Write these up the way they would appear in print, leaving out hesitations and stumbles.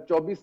24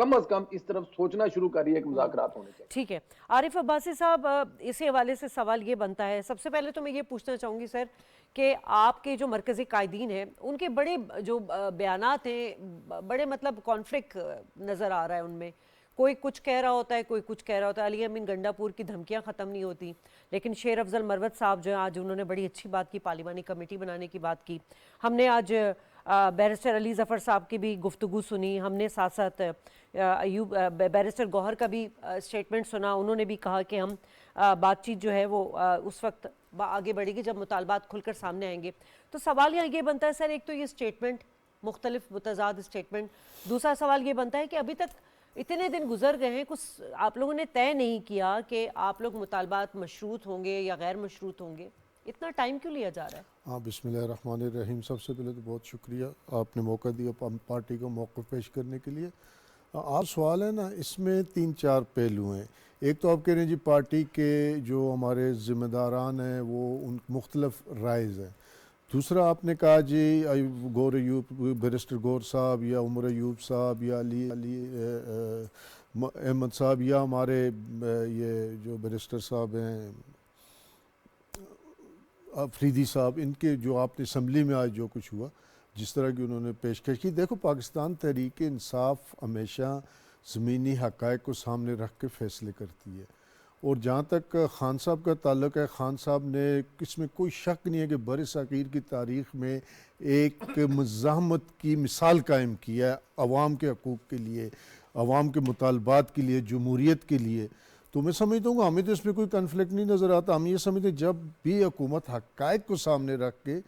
کم از کم اس طرف سوچنا شروع کریے کہ مذاکرات ہونے چاہیے. ٹھیک ہے. عارف عباسی صاحب، اسی حوالے سے سوال یہ بنتا ہے، سب سے پہلے تو میں یہ پوچھنا چاہوں گی سر کہ آپ کے جو مرکزی قائدین ہیں ان کے بڑے جو بیانات ہیں، بڑے مطلب کانفلکٹ نظر آ رہا ہے ان میں. کوئی کچھ کہہ رہا ہوتا ہے، کوئی کچھ کہہ رہا ہوتا ہے. علی امین گنڈا پور کی دھمکیاں ختم نہیں ہوتی، لیکن شیر افضل مروت صاحب جو ہیں آج انہوں نے بڑی اچھی بات کی، پارلیمانی کمیٹی بنانے کی بات کی. ہم نے آج بیرسٹر علی ظفر صاحب کی بھی گفتگو سنی، ہم نے ساتھ ساتھ ایوب بیرسٹر گوہر کا بھی اسٹیٹمنٹ سنا. انہوں نے بھی کہا کہ ہم بات چیت جو ہے وہ اس وقت آگے بڑھے گی جب مطالبات کھل کر سامنے آئیں گے. تو سوال یہاں یہ بنتا ہے سر، ایک تو یہ اسٹیٹمنٹ، مختلف متضاد اسٹیٹمنٹ. دوسرا سوال یہ بنتا ہے کہ ابھی تک اتنے دن گزر گئے ہیں، کچھ آپ لوگوں نے طے نہیں کیا کہ آپ لوگ مطالبات مشروط ہوں گے یا غیر مشروط ہوں گے. اتنا ٹائم کیوں لیا جا رہا ہے؟ ہاں، بسم اللہ الرحمن الرحیم. سب سے پہلے تو بہت شکریہ، آپ نے موقع دیا پارٹی کو موقف پیش کرنے کے لیے. آپ سوال ہے نا، اس میں 3-4 پہلو ہیں. ایک تو آپ کہہ رہے ہیں جی پارٹی کے جو ہمارے ذمہ داران ہیں وہ ان مختلف رائز ہیں. دوسرا آپ نے کہا جی گور ایوب، بیرسٹر گور صاحب یا عمر ایوب صاحب یا علی احمد صاحب یا ہمارے یہ جو بیرسٹر صاحب ہیں افریدی صاحب، ان کے جو آپ نے اسمبلی میں آج جو کچھ ہوا، جس طرح کی انہوں نے پیشکش کی. دیکھو، پاکستان تحریک انصاف ہمیشہ زمینی حقائق کو سامنے رکھ کے فیصلے کرتی ہے. اور جہاں تک خان صاحب کا تعلق ہے، خان صاحب نے اس میں کوئی شک نہیں ہے کہ بر صغیر کی تاریخ میں ایک مزاحمت کی مثال قائم کی ہے عوام کے حقوق کے لیے، عوام کے مطالبات کے لیے، جمہوریت کے لیے. تو میں سمجھتا ہوں کہ ہمیں تو اس میں کوئی کنفلکٹ نہیں نظر آتا. ہم یہ سمجھتے ہیں جب بھی حکومت حقائق کو سامنے رکھ کے،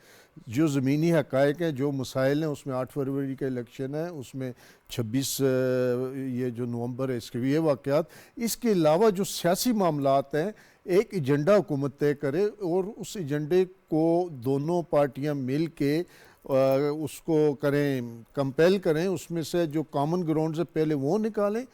جو زمینی حقائق ہیں، جو مسائل ہیں، اس میں 8 فروری کا الیکشن ہے، اس میں 26 یہ جو نومبر ہے اس کے یہ واقعات، اس کے علاوہ جو سیاسی معاملات ہیں، ایک ایجنڈا حکومت طے کرے اور اس ایجنڈے کو دونوں پارٹیاں مل کے اس کو کریں، کمپیل کریں. اس میں سے جو کامن گراؤنڈ سے پہلے وہ نکالیں.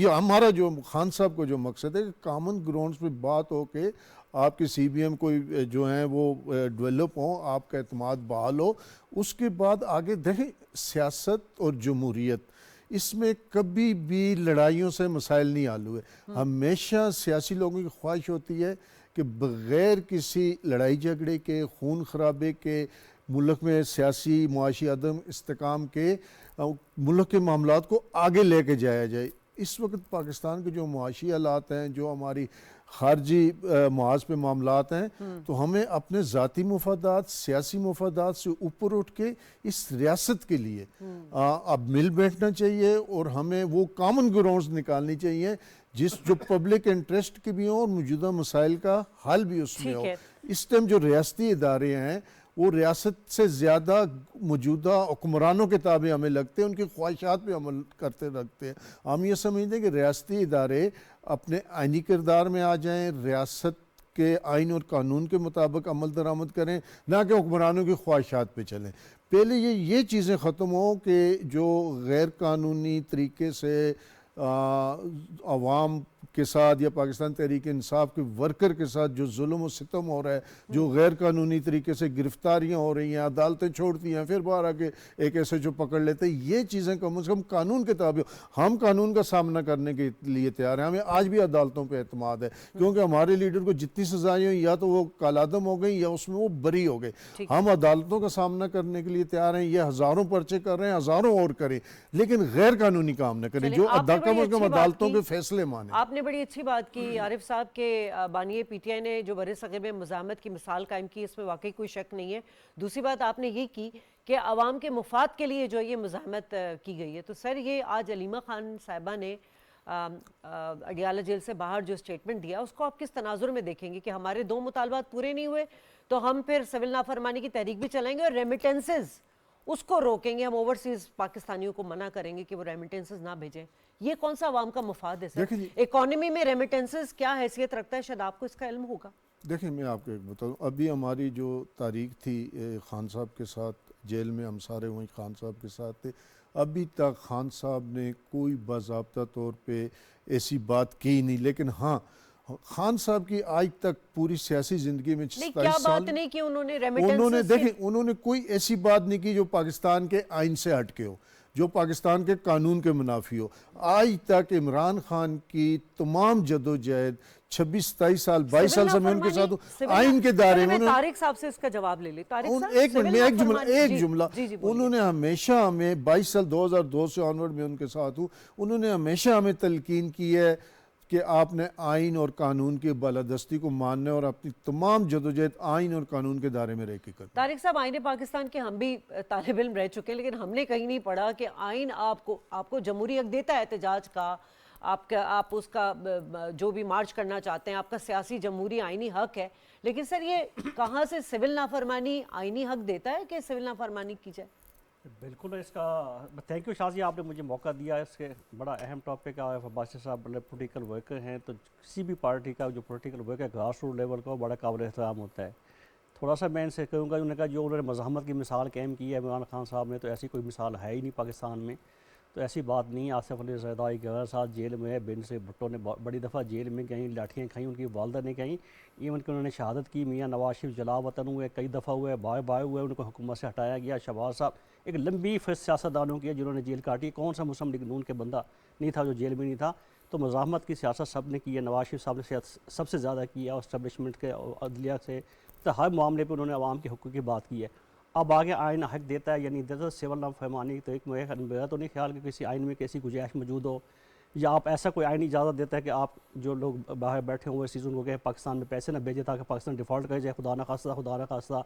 ہمارا جو خان صاحب کو جو مقصد ہے کہ کامن گراؤنڈز پہ بات ہو کے آپ کے سی بی ایم کوئی جو ہیں وہ ڈیولپ ہوں، آپ کا اعتماد بحال ہو. اس کے بعد آگے دیکھیں، سیاست اور جمہوریت، اس میں کبھی بھی لڑائیوں سے مسائل نہیں حل ہوئے. ہمیشہ سیاسی لوگوں کی خواہش ہوتی ہے کہ بغیر کسی لڑائی جھگڑے کے، خون خرابے کے، ملک میں سیاسی معاشی عدم استحکام کے، ملک کے معاملات کو آگے لے کے جایا جائے. اس وقت پاکستان کے جو معاشی حالات ہیں، جو ہماری خارجی محاذ پہ معاملات ہیں، تو ہمیں اپنے ذاتی مفادات، سیاسی مفادات سے اوپر اٹھ کے اس ریاست کے لیے اب مل بیٹھنا چاہیے اور ہمیں وہ کامن گراؤنڈز نکالنی چاہیے جو پبلک انٹرسٹ کے بھی ہوں اور موجودہ مسائل کا حل بھی اس میں ہو. اس ٹائم جو ریاستی ادارے ہیں وہ ریاست سے زیادہ موجودہ حکمرانوں کے تابع ہمیں لگتے ہیں، ان کی خواہشات پہ عمل کرتے رکھتے ہیں. ہم یہ سمجھتے ہیں کہ ریاستی ادارے اپنے آئینی کردار میں آ جائیں، ریاست کے آئین اور قانون کے مطابق عمل درآمد کریں، نہ کہ حکمرانوں کی خواہشات پہ چلیں. پہلے یہ چیزیں ختم ہوں کہ جو غیر قانونی طریقے سے عوام کے ساتھ یا پاکستان تحریک انصاف کے ورکر کے ساتھ جو ظلم و ستم ہو رہا ہے، جو غیر قانونی طریقے سے گرفتاریاں ہو رہی ہیں، عدالتیں چھوڑتی ہیں، پھر باہر آ کے ایک ایسے جو پکڑ لیتے ہیں، یہ چیزیں کم از کم قانون کے تابع. ہم قانون کا سامنا کرنے کے لیے تیار ہیں. ہمیں آج بھی عدالتوں پہ اعتماد ہے کیونکہ ہمارے لیڈر کو جتنی سزائیں ہوئی یا تو وہ کالعدم ہو گئی یا اس میں وہ بری ہو گئے. ہم عدالتوں کا سامنا کرنے کے لیے تیار ہیں. یہ ہزاروں پرچے کر رہے ہیں، ہزاروں اور کریں، لیکن غیر قانونی کام نہ کریں. جو کم از کم عدالتوں کے فیصلے مانیں. آپ نے بڑی اچھی بات کی عارف صاحب کے بانی پی ٹی آئی نے جو بر صغیر میں مزاحمت کی مثال قائم کی، اس میں واقعی کوئی شک نہیں ہے. دوسری بات آپ نے یہ کی کہ عوام کے مفاد کے لیے جو یہ مزاحمت کی گئی ہے. تو سر، یہ آج علیمہ خان صاحبہ نے اڈیالہ جیل سے باہر جو اسٹیٹمنٹ دیا، اس کو آپ کس تناظر میں دیکھیں گے کہ ہمارے 2 مطالبات پورے نہیں ہوئے تو ہم پھر سول نافرمانی کی تحریک بھی چلائیں گے اور ریمیٹنسز اس کو روکیں گے، ہم اوورسیز پاکستانیوں کو منع کریں گے کہ وہ ریمیٹنسز نہ بھیجیں. یہ کون سا عوام کا مفاد ہے سر؟ اکانومی میں ریمیٹنسز کیا حیثیت رکھتا ہے؟ شاید آپ کو اس کا علم ہوگا. دیکھیں، میں آپ کو ایک بتاؤں، ابھی ہماری جو تاریخ تھی خان صاحب کے ساتھ، جیل میں ہم سارے وہیں خان صاحب کے ساتھ تھے. ابھی تک خان صاحب نے کوئی باضابطہ طور پہ ایسی بات کی نہیں. لیکن ہاں، خان صاحب کی آج تک پوری سیاسی زندگی میں 27 سال بات نہیں کی انہوں نے دیکھیں، انہوں نے کوئی ایسی بات نہیں کی جو پاکستان کے آئین سے ہٹ کے ہو. جو پاکستان کے قانون کے منافی ہو. آج تک عمران خان کی تمام جدوجہد 26-27 سال 22 سال سے میں ان کے ساتھ ہوں, آئین کے دائرے میں طارق صاحب سے اس کا جواب لے لی. طارق صاحب ایک منٹ میں ایک جملہ انہوں نے ہمیشہ ہمیں 22 سال 2002 سے آنورڈ میں ان کے ساتھ ہوں, انہوں نے ہمیشہ ہمیں تلقین کی ہے کہ آپ نے آئین اور قانون کی بالادستی کو ماننا اور اپنی تمام جدوجہد آئین اور قانون کے دائرے میں رہ کے کرنا. طارق صاحب, آئین پاکستان کے ہم بھی طالب علم رہ چکے ہیں, لیکن ہم نے کہیں نہیں پڑھا کہ آئین آپ کو جمہوری حق دیتا ہے احتجاج کا, آپ اس کا جو بھی مارچ کرنا چاہتے ہیں, آپ کا سیاسی جمہوری آئینی حق ہے, لیکن سر یہ کہاں سے سول نافرمانی آئینی حق دیتا ہے کہ سول نافرمانی کی جائے؟ بالکل اس کا تھینک یو شازی, آپ نے مجھے موقع دیا. اس کے بڑا اہم ٹاپک ہے. بادشاہ صاحب بڑے پولیٹیکل ورکر ہیں, تو کسی بھی پارٹی کا جو پولیٹیکل ورک ہے گراس روٹ لیول کا, وہ بڑا قابل احترام ہوتا ہے. تھوڑا سا میں ان سے کہوں گا, انہوں نے کہا جو انہوں نے مزاحمت کی مثال قائم کی ہے عمران خان صاحب نے, تو ایسی کوئی مثال ہے ہی نہیں پاکستان میں. تو ایسی بات نہیں. آصف علی زرداری کے ساتھ جیل میں ہے, بنظیر بھٹو نے بڑی دفعہ جیل میں گئیں, لاٹھیاں کھائیں, ان کی والدہ نے کہیں, ایون کہ انہوں نے شہادت کی. میاں نواز شریف جلا وطن ہوئے, کئی دفعہ ہوئے, بار بار ہوئے, ان کو حکومت سے ہٹایا گیا. شہباز صاحب ایک لمبی فہرست سیاستدانوں کی ہے جنہوں نے جیل کاٹی. کون سا مسلم لیگ نون کے بندہ نہیں تھا جو جیل میں نہیں تھا. تو مزاحمت کی سیاست سب نے کی ہے. نواز شریف صاحب نے سب سے زیادہ کی ہے, اور اسٹیبلشمنٹ کے عدلیہ سے, تو ہر معاملے پہ انہوں نے عوام کے حقوق کی بات کی ہے. اب آگے آئین حق دیتا ہے یا نہیں دیتا, سول نافرمانی تو ایک میرا تو نہیں خیال کہ کسی آئین میں کیسی گنجائش موجود ہو, یا آپ ایسا کوئی آئین اجازت دیتا ہے کہ آپ جو لوگ باہر بیٹھے ہوئے سیزن ہو گئے پاکستان میں پیسے نہ بھیجے تاکہ پاکستان ڈیفالٹ کر جائے, خدا نہ خواستہ.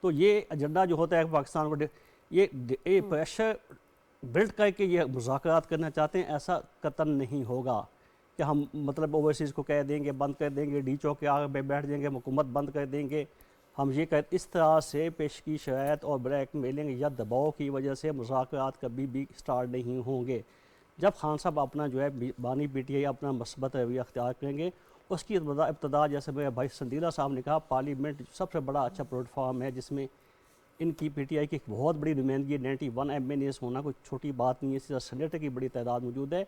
تو یہ ایجنڈا جو ہوتا ہے پاکستان کو یہ پریشر بلڈ کر کے یہ مذاکرات کرنا چاہتے ہیں. ایسا قطعاً نہیں ہوگا کہ ہم مطلب اوورسیز کو کہہ دیں گے بند کر دیں گے, ڈی چوک کے آگے بیٹھ جائیں گے, حکومت بند کر دیں گے. ہم یہ اس طرح سے پیش کی شرائط اور بلیک میلنگ یا دباؤ کی وجہ سے مذاکرات کبھی بھی سٹارٹ نہیں ہوں گے. جب خان صاحب اپنا جو ہے بانی پی ٹی آئی اپنا مثبت رویہ اختیار کریں گے, اس کی ابتدا جیسے میرے بھائی سندیلہ صاحب نے کہا, پارلیمنٹ سب سے بڑا اچھا پلیٹ فارم ہے جس میں ان کی پی ٹی آئی کی ایک بہت بڑی نمائندگی 91 ایم این ایز ہونا کوئی چھوٹی بات نہیں ہے. اسی طرح سینیٹر کی بڑی تعداد موجود ہے.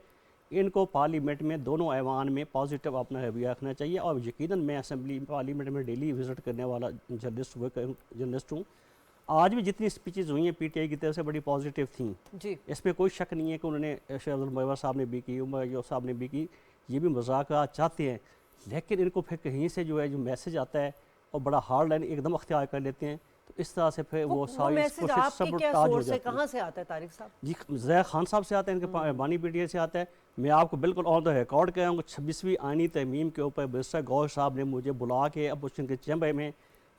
ان کو پارلیمنٹ میں دونوں ایوان میں پازیٹیو اپنا رویہ رکھنا چاہیے. اور یقیناً میں اسمبلی پارلیمنٹ میں ڈیلی وزٹ کرنے والا جرنلسٹ ہوں. آج بھی جتنی اسپیچز ہوئی ہیں پی ٹی آئی کی طرف سے بڑی پازیٹیو تھیں جی, اس میں کوئی شک نہیں ہے کہ انہوں نے شیخ عبدالمجید صاحب نے بھی کی, عمر ایوب صاحب نے بھی کی. یہ بھی مذاکرات چاہتے ہیں, لیکن ان کو پھر کہیں سے جو ہے جو میسج آتا ہے اور بڑا ہارڈ لائن ایک دم اختیار کر لیتے ہیں. تو اس طرح سے پھر وہ ساری میسج آپ کی کیا سورس سے کہاں سے آتا ہے طارق صاحب؟ جی زیر خان صاحب سے آتا ہے, ان کے بانی پی ٹی آئی سے آتا ہے. میں آپ کو بالکل آن دا ریکارڈ کہہ رہا ہوں کہ 26ویں آئینی ترمیم کے اوپر بیرسٹر گور صاحب نے مجھے بلا کے اپوزیشن کے چیمبر میں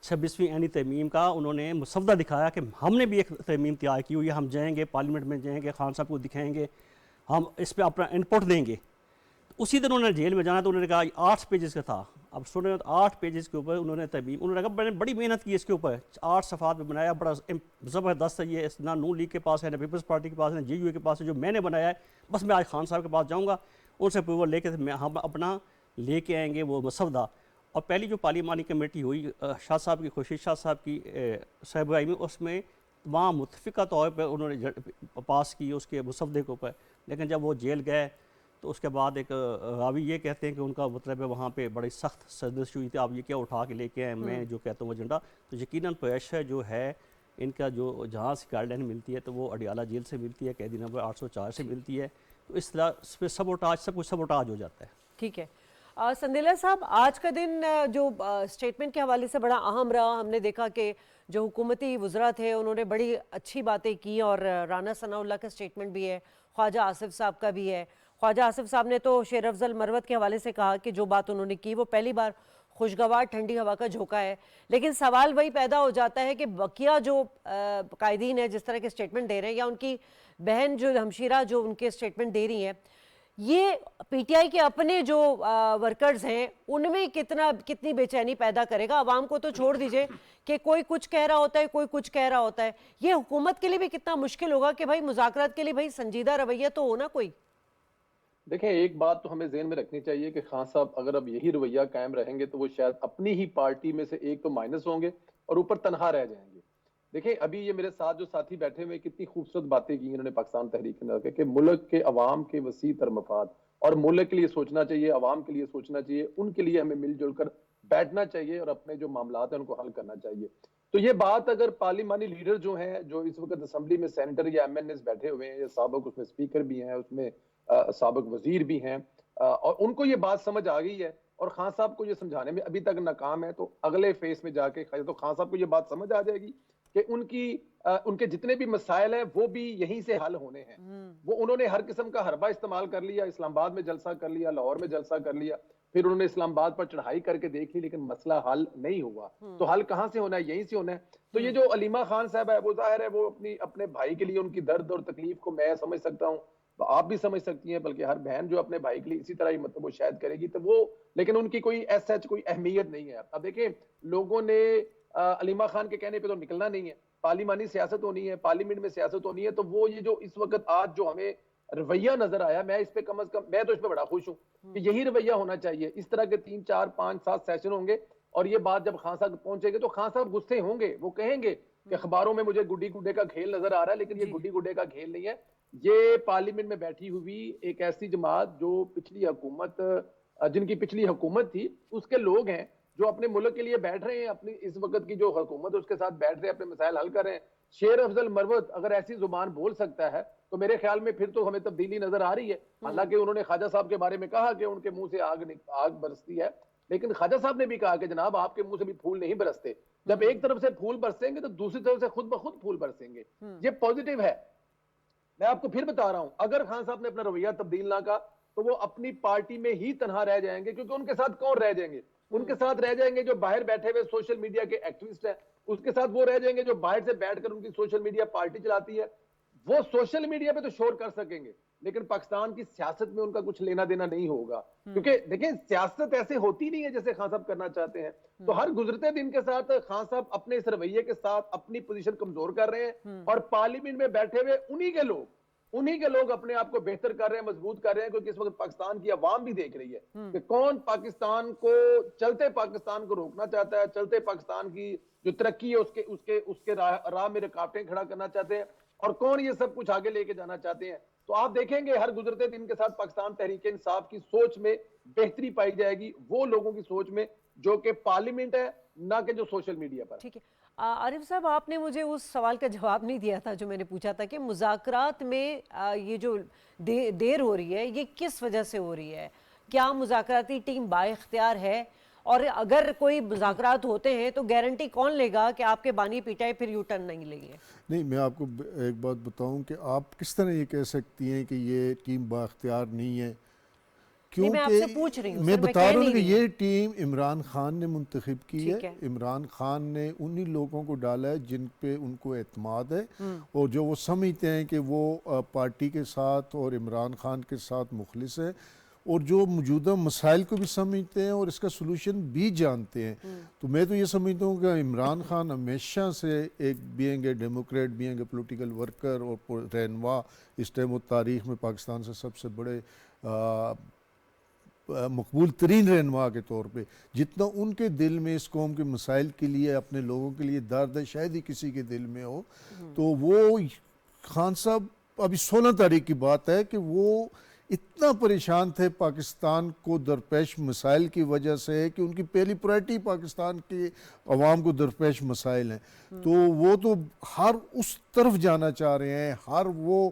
26ویں آئینی ترمیم کا انہوں نے مسودہ دکھایا کہ ہم نے بھی ایک ترمیم تیار کی ہوئی ہے, ہم جائیں گے پارلیمنٹ میں جائیں گے, خان صاحب کو دکھائیں گے, ہم اس پہ اپنا انپٹ دیں گے. اسی دن انہوں نے جیل میں جانا, تو انہوں نے کہا 8 پیجز کا تھا. اب سنیں 8 پیجز کے اوپر انہوں نے ترمیم, انہوں نے کہا میں نے بڑی محنت کی اس کے اوپر, 8 صفحات پہ بنایا, بڑا زبردست ہے. یہ نہ نون لیگ کے پاس ہے, نہ پیپلز پارٹی کے پاس ہے, نہ جے یو اے کے پاس ہے, جو میں نے بنایا ہے. بس میں آج خان صاحب کے پاس جاؤں گا, ان سے اپروول لے کے ہم اپنا لے کے آئیں گے وہ مسودہ. اور پہلی جو پارلیمانی کمیٹی ہوئی شاہ صاحب کی, خورشید شاہ صاحب کی صاحبائی میں, اس میں تمام متفقہ طور پر انہوں نے پاس کی اس کے مسودے کے اوپر. لیکن جب وہ جیل گئے تو اس کے بعد ایک راوی یہ کہتے ہیں کہ ان کا مطلب ہے وہاں پہ بڑی سخت سرزنش ہوئی تھی, آپ یہ کیا اٹھا کے لے کے آئے, میں جو کہتا ہوں ایجنڈا. تو یقیناً پریشر جو ہے ان کا جو جہاں سے گائیڈ لائن ملتی ہے تو وہ اڈیالہ جیل سے ملتی ہے, قیدی نمبر 804 سے ملتی ہے. تو اس طرح اس پہ سبوٹاج سب کچھ سبوٹاج ہو جاتا ہے. ٹھیک ہے. سندیلہ صاحب, آج کا دن جو اسٹیٹمنٹ کے حوالے سے بڑا اہم رہا. ہم نے دیکھا کہ جو حکومتی وزراء تھے انہوں نے بڑی اچھی باتیں کی, اور رانا ثناء اللہ کا اسٹیٹمنٹ بھی ہے, خواجہ آصف صاحب کا بھی ہے. خواجہ آصف صاحب نے تو شیر افضل مروت کے حوالے سے کہا کہ جو بات انہوں نے کی وہ پہلی بار خوشگوار ٹھنڈی ہوا کا جھونکا ہے. لیکن سوال وہی پیدا ہو جاتا ہے کہ بقیہ جو قائدین ہیں جس طرح کے اسٹیٹمنٹ دے رہے ہیں, یا ان کی بہن جو ہمشیرہ جو ان کے اسٹیٹمنٹ دے رہی ہیں, یہ پی ٹی آئی کے اپنے جو ورکرز ہیں ان میں کتنی بے چینی پیدا کرے گا؟ عوام کو تو چھوڑ دیجئے کہ کوئی کچھ کہہ رہا ہوتا ہے, کوئی کچھ کہہ رہا ہوتا ہے. یہ حکومت کے لیے بھی کتنا مشکل ہوگا کہ بھائی مذاکرات کے لیے بھائی سنجیدہ رویہ تو ہونا کوئی. دیکھیں, ایک بات تو ہمیں ذہن میں رکھنی چاہیے کہ خان صاحب اگر اب یہی رویہ قائم رہیں گے تو وہ شاید اپنی ہی پارٹی میں سے ایک تو مائنس ہوں گے اور اوپر تنہا رہ جائیں گے. دیکھیں, ابھی یہ میرے ساتھ جو ساتھی بیٹھے ہوئے کتنی خوبصورت باتیں کی انہوں نے پاکستان تحریک انصاف کہ ملک کے عوام کے وسیع تر مفاد, اور ملک کے لیے سوچنا چاہیے, عوام کے لیے سوچنا چاہیے, ان کے لیے ہمیں مل جل کر بیٹھنا چاہیے اور اپنے جو معاملات ہیں ان کو حل کرنا چاہیے. تو تو یہ بات اگر پارلیمانی لیڈر جو ہیں، جو اس وقت اسمبلی میں سینیٹر یا ایم این ایز بیٹھے ہوئے ہیں، یا سابق اس میں اسپیکر بھی ہیں، اس میں سابق وزیر بھی ہیں، اور ان کو یہ بات سمجھ آ گئی ہے اور خان صاحب کو یہ سمجھانے میں ابھی تک ناکام ہے، تو اگلے فیس میں جا کے تو خان صاحب کو یہ بات سمجھ آ جائے گی کہ ان کے جتنے بھی مسائل ہیں وہ بھی یہیں سے حل ہونے ہیں. وہ انہوں نے ہر قسم کا حربہ استعمال کر لیا، اسلام آباد میں جلسہ کر لیا، لاہور میں جلسہ کر لیا، پھر انہوں نے اسلام آباد پر چڑھائی کر کے دیکھ لی، لیکن مسئلہ حل نہیں ہوا. تو حل کہاں سے ہونا ہے؟ یہیں سے ہونا ہے. تو یہ جو علیمہ خان صاحب ہے، وہ ظاہر ہے وہ اپنے بھائی کے لیے ان کی درد اور تکلیف کو میں سمجھ سکتا ہوں، آپ بھی سمجھ سکتی ہیں، بلکہ ہر بہن جو اپنے بھائی کے لیے اسی طرح ہی مطلب وہ شاید کرے گی، تو وہ لیکن ان کی کوئی ایس ایچ کوئی اہمیت نہیں ہے. اب دیکھیں، لوگوں نے علیمہ خان کے کہنے پہ تو نکلنا نہیں ہے، پارلیمانی سیاست ہونی ہے، پارلیمنٹ میں سیاست ہونی ہے. تو وہ یہ جو اس وقت آج جو ہمیں رویہ نظر آیا، میں اس پہ کم از کم میں تو اس پہ بڑا خوش ہوں کہ یہی رویہ ہونا چاہیے. اس طرح کے 3 4 5 7 سیشن ہوں گے اور یہ بات جب خان صاحب پہنچے گے تو خان صاحب غصے ہوں گے، وہ کہیں گے کہ اخباروں میں مجھے گڈی گڈے کا کھیل نظر آ رہا ہے، لیکن یہ گڈی گڈے کا کھیل نہیں ہے. یہ پارلیمنٹ میں بیٹھی ہوئی ایک ایسی جماعت جو پچھلی حکومت، جن کی پچھلی حکومت تھی، اس کے لوگ ہیں جو اپنے ملک کے لیے بیٹھ رہے ہیں، اپنی اس وقت کی جو حکومت ہے اس کے ساتھ بیٹھ رہے ہیں، اپنے مسائل حل کر رہے ہیں. شیر افضل مروت اگر ایسی زبان بول سکتا ہے تو میرے خیال میں پھر تو ہمیں تبدیلی نظر آ رہی ہے. حالانکہ انہوں نے خواجہ صاحب کے بارے میں کہا کہ ان کے منہ سے آگ برستی ہے، لیکن خواجہ صاحب نے بھی کہا کہ جناب آپ کے منہ سے بھی پھول نہیں برستے. جب ایک طرف سے پھول برسیں گے تو دوسری طرف سے خود بخود پھول برسیں گے. یہ پوزیٹیو ہے. میں آپ کو پھر بتا رہا ہوں، اگر خان صاحب نے اپنا رویہ تبدیل نہ کہا تو وہ اپنی پارٹی میں ہی تنہا رہ جائیں گے، کیونکہ ان کے ساتھ کون رہ جائیں گے؟ ان کے ساتھ رہ جائیں گے جو باہر بیٹھے ہوئے سوشل میڈیا کے ایکٹیوسٹ ہیں، اس کے ساتھ وہ رہ جائیں گے جو باہر سے بیٹھ کر ان کی سوشل میڈیا پارٹی چلاتی ہے. وہ سوشل میڈیا پہ تو شور کر سکیں گے، لیکن پاکستان کی سیاست میں ان کا کچھ لینا دینا نہیں ہوگا. کیونکہ دیکھیں، سیاست ایسے ہوتی نہیں ہے جیسے خان صاحب کرنا چاہتے ہیں. تو ہر گزرتے دن کے ساتھ خان صاحب اپنے اس رویے کے ساتھ اپنی پوزیشن کمزور کر رہے ہیں، اور پارلیمنٹ میں بیٹھے ہوئے انہی کے لوگ اپنے آپ کو بہتر کر رہے ہیں، مضبوط کر رہے ہیں. کیونکہ اس وقت پاکستان کی عوام بھی دیکھ رہی ہے کہ کون پاکستان کو پاکستان کو روکنا چاہتا ہے، چلتے پاکستان کی جو ترقی ہے اس کے راہ میں رکاوٹیں کھڑا کرنا چاہتے ہیں، اور کون یہ سب کچھ آگے لے کے جانا چاہتے ہیں. تو آپ دیکھیں گے ہر گزرتے دن کے ساتھ پاکستان تحریک انصاف کی سوچ میں بہتری پائی جائے گی، وہ لوگوں کی سوچ میں جو کہ پارلیمنٹ ہے، نہ کہ جو سوشل میڈیا پر. ٹھیک ہے. عارف صاحب، آپ نے مجھے اس سوال کا جواب نہیں دیا تھا جو میں نے پوچھا تھا کہ مذاکرات میں یہ جو دیر ہو رہی ہے یہ کس وجہ سے ہو رہی ہے؟ کیا مذاکراتی ٹیم با اختیار ہے؟ اور اگر کوئی مذاکرات ہوتے ہیں تو گارنٹی کون لے گا کہ آپ کے بانی پیٹائے پھر یو ٹرن نہیں لیں گے؟ نہیں، میں آپ کو ایک بات بتاؤں کہ آپ کس طرح یہ کہہ سکتی ہیں کہ یہ ٹیم با اختیار نہیں ہے؟ میں آپ سے پوچھ رہی ہوں، میں بتا رہا ہوں کہ یہ ٹیم عمران خان نے منتخب کی ہے. عمران خان نے انہی لوگوں کو ڈالا ہے جن پہ ان کو اعتماد ہے، اور جو وہ سمجھتے ہیں کہ وہ پارٹی کے ساتھ اور عمران خان کے ساتھ مخلص ہے، اور جو موجودہ مسائل کو بھی سمجھتے ہیں اور اس کا سلوشن بھی جانتے ہیں. تو میں تو یہ سمجھتا ہوں کہ عمران خان ہمیشہ سے ایک being a Democrat, being a political worker اور رہنما، اس ٹائم و تاریخ میں پاکستان سے سب سے بڑے مقبول ترین رہنما کے طور پہ، جتنا ان کے دل میں اس قوم کے مسائل کے لیے، اپنے لوگوں کے لیے درد ہے، شاید ہی کسی کے دل میں ہو. تو وہ خان صاحب، ابھی 16 تاریخ کی بات ہے کہ وہ اتنا پریشان تھے پاکستان کو درپیش مسائل کی وجہ سے کہ ان کی پہلی پرائرٹی پاکستان کے عوام کو درپیش مسائل ہیں. تو وہ تو ہر اس طرف جانا چاہ رہے ہیں، ہر وہ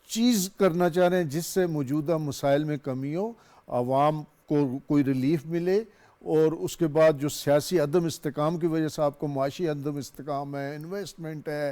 چیز کرنا چاہ رہے ہیں جس سے موجودہ مسائل میں کمی ہو، عوام کو کوئی ریلیف ملے. اور اس کے بعد جو سیاسی عدم استحکام کی وجہ سے آپ کو معاشی عدم استحکام ہے، انویسٹمنٹ ہے،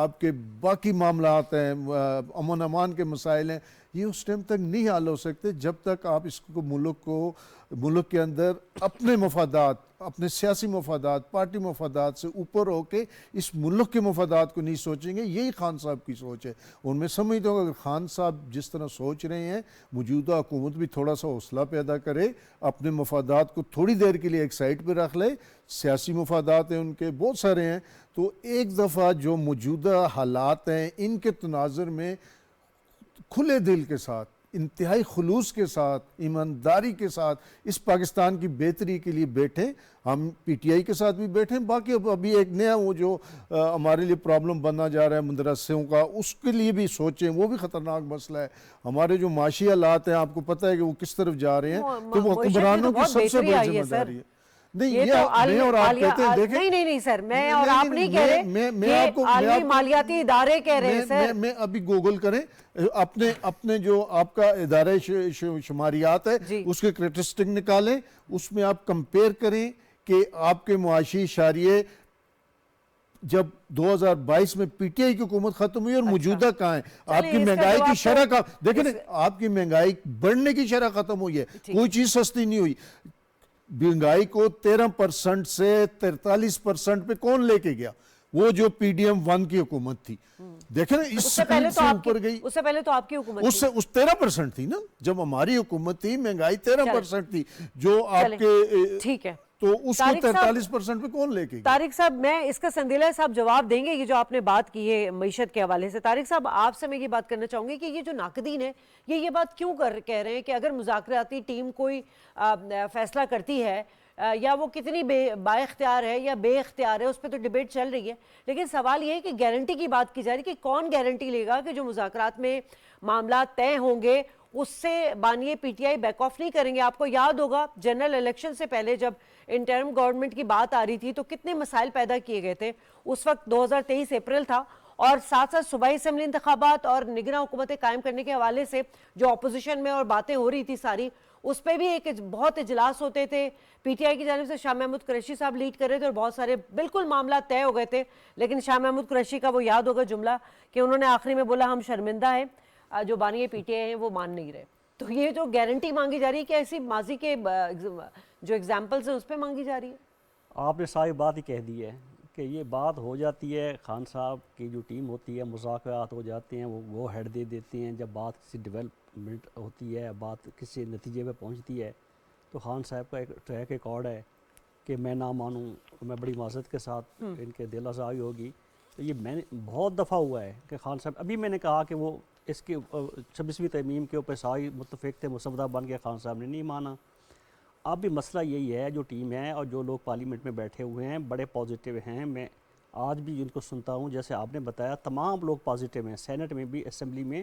آپ کے باقی معاملات ہیں، امن امان کے مسائل ہیں، یہ اس ٹائم تک نہیں حل ہو سکتے جب تک آپ اس کو ملک کے اندر اپنے مفادات، اپنے سیاسی مفادات، پارٹی مفادات سے اوپر ہو کے اس ملک کے مفادات کو نہیں سوچیں گے. یہی خان صاحب کی سوچ ہے. اور میں سمجھتا ہوں کہ اگر خان صاحب جس طرح سوچ رہے ہیں، موجودہ حکومت بھی تھوڑا سا حوصلہ پیدا کرے، اپنے مفادات کو تھوڑی دیر کے لیے ایک سائٹ پہ رکھ لے. سیاسی مفادات ہیں ان کے بہت سارے ہیں، تو ایک دفعہ جو موجودہ حالات ہیں ان کے تناظر میں کھلے دل کے ساتھ، انتہائی خلوص کے ساتھ، ایمانداری کے ساتھ اس پاکستان کی بہتری کے لیے بیٹھیں. ہم پی ٹی آئی کے ساتھ بھی بیٹھیں. باقی ابھی ایک نیا وہ جو ہمارے لیے پرابلم بننا جا رہا ہے مدرسوں کا، اس کے لیے بھی سوچیں، وہ بھی خطرناک مسئلہ ہے. ہمارے جو معاشی حالات ہیں آپ کو پتہ ہے کہ وہ کس طرف جا رہے ہیں، تو وہ حکمرانوں کی سب سے بڑی ذمہ داری ہے. نہیں یہ یہ تو میں اور آپ کہتے ہیں دیکھیں نہیں سر، میں اور آپ نہیں کہہ رہے، میں یہ آپ کو عالمی مالیاتی ادارے کہہ رہے ہیں سر۔ میں ابھی گوگل کریں اپنے جو آپ کا ادارہ شماریات ہے جی اس کے کریٹسٹک نکالیں، اس میں آپ کمپیئر کریں کہ آپ کے معاشی اشاریے جب 2022 میں پی ٹی آئی کی حکومت ختم ہوئی اور موجودہ کہاں ہیں، آپ کی اس کا مہنگائی کی جواب شرح تو- کا دیکھیں نا، آپ کی مہنگائی بڑھنے کی شرح ختم ہوئی ہے، کوئی چیز سستی نہیں ہوئی۔ مہنگائی کو 13% سے 43% پہ کون لے کے گیا؟ وہ جو پی ڈی ایم 1 کی حکومت تھی، دیکھیں نا اس اس سے پہلے سپیڈ تو سے آپ کی اوپر گئی۔ اس سے پہلے تو آپ کی حکومت تھی۔ اس 13% تھی نا، جب ہماری حکومت تھی مہنگائی 13% تھی، جو آپ کے ٹھیک ہے، تو اس کو طارق صاحب 43% پہ کون لے کے گیا؟ طارق صاحب میں اس کا سندیلہ صاحب جواب دیں گے، یہ جو آپ نے بات کی ہے معیشت کے حوالے سے۔ طارق صاحب آپ سے میں یہ بات کرنا چاہوں گی کہ یہ جو ناقدین ہیں یہ بات کیوں کہہ رہے ہیں کہ اگر مذاکراتی ٹیم کوئی فیصلہ کرتی ہے یا وہ کتنی با اختیار ہے یا بے اختیار ہے، اس پہ تو ڈیبیٹ چل رہی ہے، لیکن سوال یہ ہے کہ گارنٹی کی بات کی جا رہی ہے کہ کون گارنٹی لے گا کہ جو مذاکرات میں معاملات طے ہوں گے اس سے بانیے P T I back off نہیں کریں گے؟ آپ کو یاد ہوگا جنرل الیکشن سے پہلے جب انٹرم گورنمنٹ کی بات آ رہی تھی تو کتنے مسائل پیدا کیے گئے تھے۔ اس وقت 2023 اپریل تھا اور ساتھ ساتھ صوبائی اسمبلی انتخابات اور نگراں حکومتیں قائم کرنے کے حوالے سے جو اپوزیشن میں اور باتیں ہو رہی تھی ساری، اس پہ بھی ایک بہت اجلاس ہوتے تھے، پی ٹی آئی کی جانب سے شاہ محمود قریشی صاحب لیڈ کر رہے تھے اور بہت سارے بالکل معاملات طے ہو گئے تھے، لیکن شاہ محمود قریشی کا وہ یاد ہوگا جملہ کہ انہوں نے آخری میں بولا ہم شرمندہ ہیں، جو بانی پی ٹی آئی ہیں وہ مان نہیں رہے۔ تو یہ جو گارنٹی مانگی جا رہی ہے کہ ایسی ماضی کے جو ایگزامپلز ہیں اس پہ مانگی جا رہی ہے؟ آپ نے ساری بات ہی کہہ دی ہے کہ یہ بات ہو جاتی ہے، خان صاحب کی جو ٹیم ہوتی ہے مذاکرات ہو جاتے ہیں، وہ گو ہیڈ دے دیتے ہیں، جب بات کسی ڈیولپمنٹ ہوتی ہے، بات کسی نتیجے پہ پہنچتی ہے تو خان صاحب کا ایک ٹریک ریکارڈ ہے کہ میں نہ مانوں، میں بڑی معذرت کے ساتھ ان کے دل آزاری ہوگی۔ تو یہ میں نے بہت دفعہ ہوا ہے کہ خان صاحب، ابھی میں نے کہا کہ وہ اس کی 26ویں ترمیم کے اوپر ساری متفق تھے، مسودہ بن کے خان صاحب نے نہیں مانا۔ اب بھی مسئلہ یہی ہے، جو ٹیم ہے اور جو لوگ پارلیمنٹ میں بیٹھے ہوئے ہیں بڑے پازیٹیو ہیں، میں آج بھی جن کو سنتا ہوں جیسے آپ نے بتایا تمام لوگ پازیٹیو ہیں، سینٹ میں بھی، اسمبلی میں،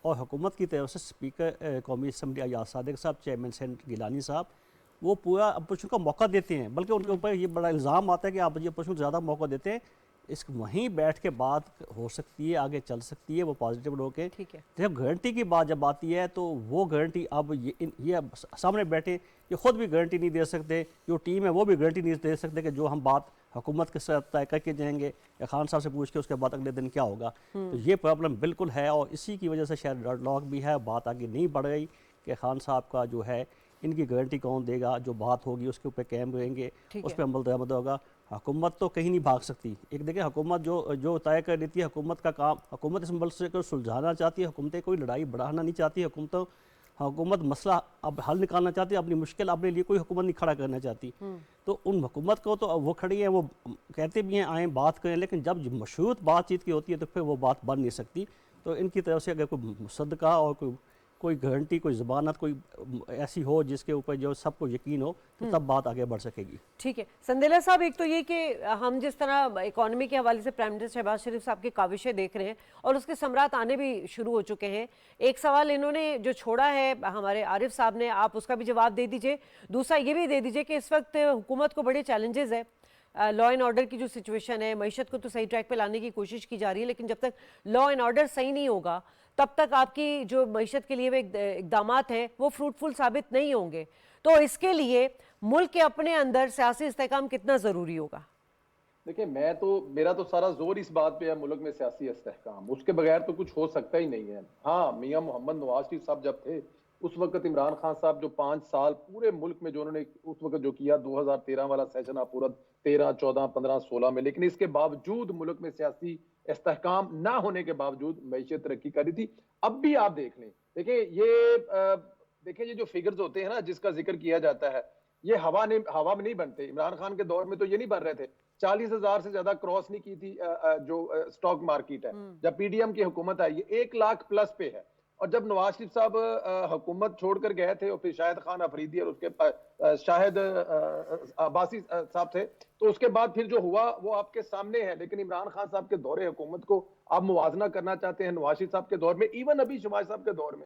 اور حکومت کی طرف سے اسپیکر قومی اسمبلی ایاز صادق صاحب، چیئرمین سینٹ گیلانی صاحب، وہ پورا اپوزیشن کا موقع دیتے ہیں، بلکہ ان کے اوپر یہ بڑا الزام آتا ہے کہ آپ یہ اپوزیشن زیادہ موقع دیتے ہیں، اس وہیں بیٹھ کے بات ہو سکتی ہے، آگے چل سکتی ہے، وہ پازیٹیو لوگ ہیں۔ ٹھیک ہے، جب گارنٹی کی بات جب آتی ہے تو وہ گارنٹی اب یہ سامنے بیٹھے یہ خود بھی گارنٹی نہیں دے سکتے، جو ٹیم ہے وہ بھی گارنٹی نہیں دے سکتے کہ جو ہم بات حکومت کے ساتھ طے کر کے جائیں گے یا خان صاحب سے پوچھ کے اس کے بعد اگلے دن کیا ہوگا۔ تو یہ پرابلم بالکل ہے اور اسی کی وجہ سے شاید ڈیڈ لاک بھی ہے، بات آگے نہیں بڑھ رہی کہ خان صاحب کا جو ہے ان کی گارنٹی کون دے گا، جو بات ہوگی اس کے اوپر قائم رہیں گے، اس پہ عمل درآمد ہوگا۔ حکومت تو کہیں نہیں بھاگ سکتی، ایک دیکھیں حکومت جو طے کر لیتی ہے، حکومت کا کام، حکومت اس مسئلے کو سلجھانا چاہتی ہے، حکومتیں کوئی لڑائی بڑھانا نہیں چاہتی، حکومت مسئلہ اب حل نکالنا چاہتی ہے، اپنی مشکل اپنے لیے کوئی حکومت نہیں کھڑا کرنا چاہتی۔ تو ان حکومت کو تو وہ کھڑی ہیں، وہ کہتے بھی ہیں آئیں بات کریں، لیکن جب مشروط بات چیت کی ہوتی ہے تو پھر وہ بات بن نہیں سکتی۔ تو ان کی طرف سے اگر کوئی مصدقہ اور کوئی گارنٹی، کوئی ضمانت کوئی ایسی ہو جس کے اوپر جو سب کو یقین ہو تو تب بات آگے بڑھ سکے گی۔ ٹھیک ہے سندیلہ صاحب، ایک تو یہ کہ ہم جس طرح اکانومی کے حوالے سے پرائم منسٹر شہباز شریف صاحب کی کاوشیں دیکھ رہے ہیں اور اس کے ثمرات آنے بھی شروع ہو چکے ہیں، ایک سوال انہوں نے جو چھوڑا ہے ہمارے عارف صاحب نے، آپ اس کا بھی جواب دے دیجئے، دوسرا یہ بھی دے دیجئے کہ اس وقت حکومت کو بڑے چیلنجز ہے، لا اینڈ آرڈر کی جو سچویشن ہے، معیشت کو تو صحیح ٹریک پہ لانے کی کوشش کی جا رہی ہے، لیکن جب تک لا اینڈ آرڈر صحیح نہیں ہوگا تب تک آپ کی جو معیشت کے لیے وہ اقدامات ہیں وہ فروٹفل ثابت نہیں ہوں گے۔ تو اس کے لیے ملک کے اپنے اندر سیاسی استحکام کتنا ضروری ہوگا؟ دیکھیں میرا تو سارا زور اس بات پہ ہے ملک میں سیاسی استحکام، اس کے بغیر تو کچھ ہو سکتا ہی نہیں ہے۔ ہاں، میاں محمد نواز شریف صاحب جب تھے اس وقت عمران خان صاحب جو 5 سال پورے ملک میں جو انہوں نے اس وقت جو کیا، 2013 والا سیشن آپ پورا 13، 14، 15، 16 میں، لیکن اس کے باوجود ملک میں سیاسی استحکام نہ ہونے کے باوجود معیشت ترقی کر رہی تھی۔ اب بھی آپ دیکھ لیں، دیکھیں یہ جو فگرز ہوتے ہیں نا جس کا ذکر کیا جاتا ہے، یہ ہوا میں نہیں بنتے۔ عمران خان کے دور میں تو یہ نہیں بن رہے تھے، 40,000 سے زیادہ کراس نہیں کی تھی جو سٹاک مارکیٹ ہے۔ جب پی ڈی ایم کی حکومت آئی ہے 1 لاکھ پلس پہ ہے، اور جب نواز شریف صاحب حکومت چھوڑ کر گئے تھے اور پھر شاہد خان افریدی اور اس کے شاہد عباسی صاحب تھے، تو اس کے بعد پھر جو ہوا وہ آپ کے سامنے ہے۔ لیکن عمران خان صاحب کے دور حکومت کو آپ موازنہ کرنا چاہتے ہیں نواز شریف صاحب کے دور میں، ایون ابھی شہباز صاحب کے دور میں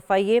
FIA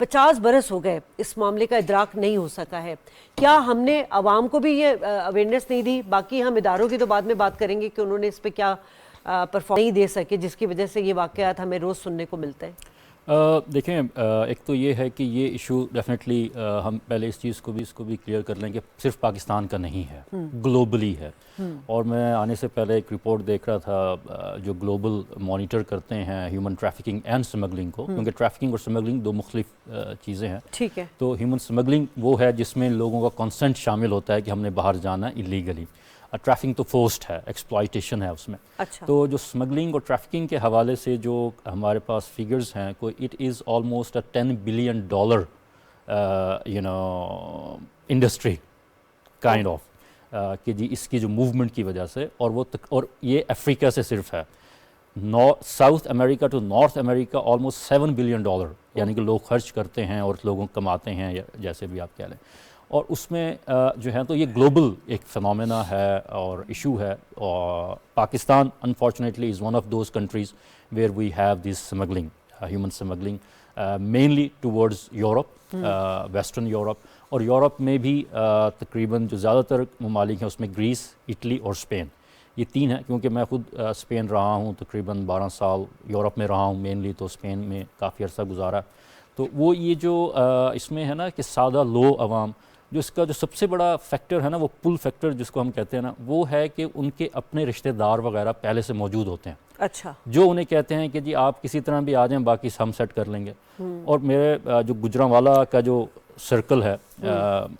50 برس ہو گئے اس معاملے کا ادراک نہیں ہو سکا ہے. کیا ہم نے عوام کو بھی یہ اویئرنیس نہیں دی؟ باقی ہم اداروں کی تو بعد میں بات کریں گے کہ انہوں نے اس پہ کیا پرفارم نہیں دے سکے جس کی وجہ سے یہ واقعات ہمیں روز سننے کو ملتے ہیں. دیکھیں ایک تو یہ ہے کہ یہ ایشو ڈیفینیٹلی ہم پہلے اس چیز کو بھی کلیئر کر لیں کہ صرف پاکستان کا نہیں ہے، گلوبلی ہے. اور میں آنے سے پہلے ایک رپورٹ دیکھ رہا تھا جو گلوبل مانیٹر کرتے ہیں ہیومن ٹریفکنگ اینڈ سمگلنگ کو، کیونکہ ٹریفکنگ اور سمگلنگ دو مختلف چیزیں ہیں. ٹھیک ہے. تو ہیومن سمگلنگ وہ ہے جس میں لوگوں کا کنسنٹ شامل ہوتا ہے کہ ہم نے باہر جانا ایلیگلی. ٹریفکنگ تو فورسڈ ہے، ایکسپلائٹیشن ہے اس میں. اچھا. تو جو سمگلنگ اور ٹریفکنگ کے حوالے سے جو ہمارے پاس فگرز ہیں کوئی it is almost $10 billion industry kind of کہ جی اس کی جو موومنٹ کی وجہ سے، اور یہ افریقہ سے صرف ہے. South America to North America almost $7 billion یعنی کہ لوگ خرچ کرتے ہیں اور لوگوں کماتے ہیں، جیسے بھی آپ کہہ لیں. اور اس میں جو ہے تو یہ گلوبل ایک فنومینا ہے اور ایشو ہے. اور Pakistan unfortunately is one of those countries where we have this smuggling, human smuggling mainly towards Europe, Western Europe. اور یورپ میں بھی تقریباً جو زیادہ تر ممالک ہیں اس میں گریس، اٹلی اور اسپین، یہ تین ہیں. کیونکہ میں خود اسپین رہا ہوں، تقریباً 12 سال یورپ میں رہا ہوں مینلی، تو اسپین میں کافی عرصہ گزارا. تو وہ یہ جو اس میں ہے نا کہ سادہ لو عوام، جو اس کا جو سب سے بڑا فیکٹر ہے نا وہ پل فیکٹر جس کو ہم کہتے ہیں نا، وہ ہے کہ ان کے اپنے رشتہ دار وغیرہ پہلے سے موجود ہوتے ہیں. اچھا. جو انہیں کہتے ہیں کہ جی آپ کسی طرح بھی آ جائیں، باقی ہم سیٹ کر لیں گے. اور میرے جو گجرانوالہ کا جو سرکل ہے،